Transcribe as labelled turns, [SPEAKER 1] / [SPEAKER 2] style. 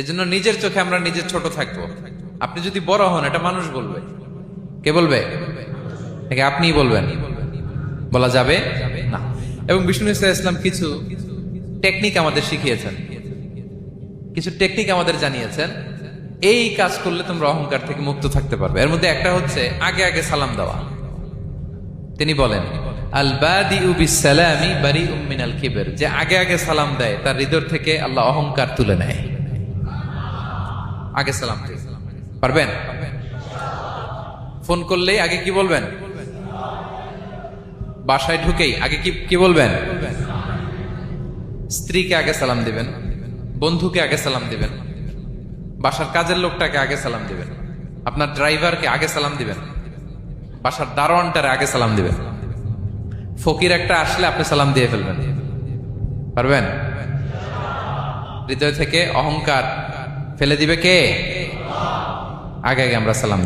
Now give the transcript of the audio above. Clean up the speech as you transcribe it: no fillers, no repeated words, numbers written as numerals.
[SPEAKER 1] এজন্য নিজের চোখে আমরা নিজের ছোট থাকবো। আপনি যদি বড় হন এটা মানুষ বলবে। কে বলবে? নাকি আপনিই বলবেন? বলা যাবে না। এবং বিষ্ণু ইসলাম কিছু টেকনিক আমাদের শিখিয়েছেন, কিছু টেকনিক আমাদের জানিয়েছেন। এই কাজ করলে তোমরা অহংকার থেকে মুক্ত থাকতে পারবে। এর মধ্যে একটা হচ্ছে আগে আগে সালাম দেওয়া। তিনি বলেন আল বাদিউ বিসসালামি বারিউম মিনাল কিবর, যে আগে আগে সালাম দেয় তার হৃদয় থেকে আল্লাহ অহংকার তুলে নেয়। আগে সালাম পারবেন? ফোন করলেই আগে কি বলবেন? বাসায় ঢুকেই আগে কি বলবেন? স্ত্রীকে আগে সালাম দিবেন, বন্ধুকে আগে সালাম দিবেন, বাসার কাজের লোকটাকে আগে সালাম দিবেন, আপনার ড্রাইভারকে আগে সালাম দিবেন, বাসার দারোয়ানটারে আগে সালাম দিবেন। ফকির একটা আসলে আপনি সালাম দিয়ে ফেলবেন। পারবেন? হৃদয় থেকে অহংকার ফেলে দিবে কে? আগে আগে আমরা সালাম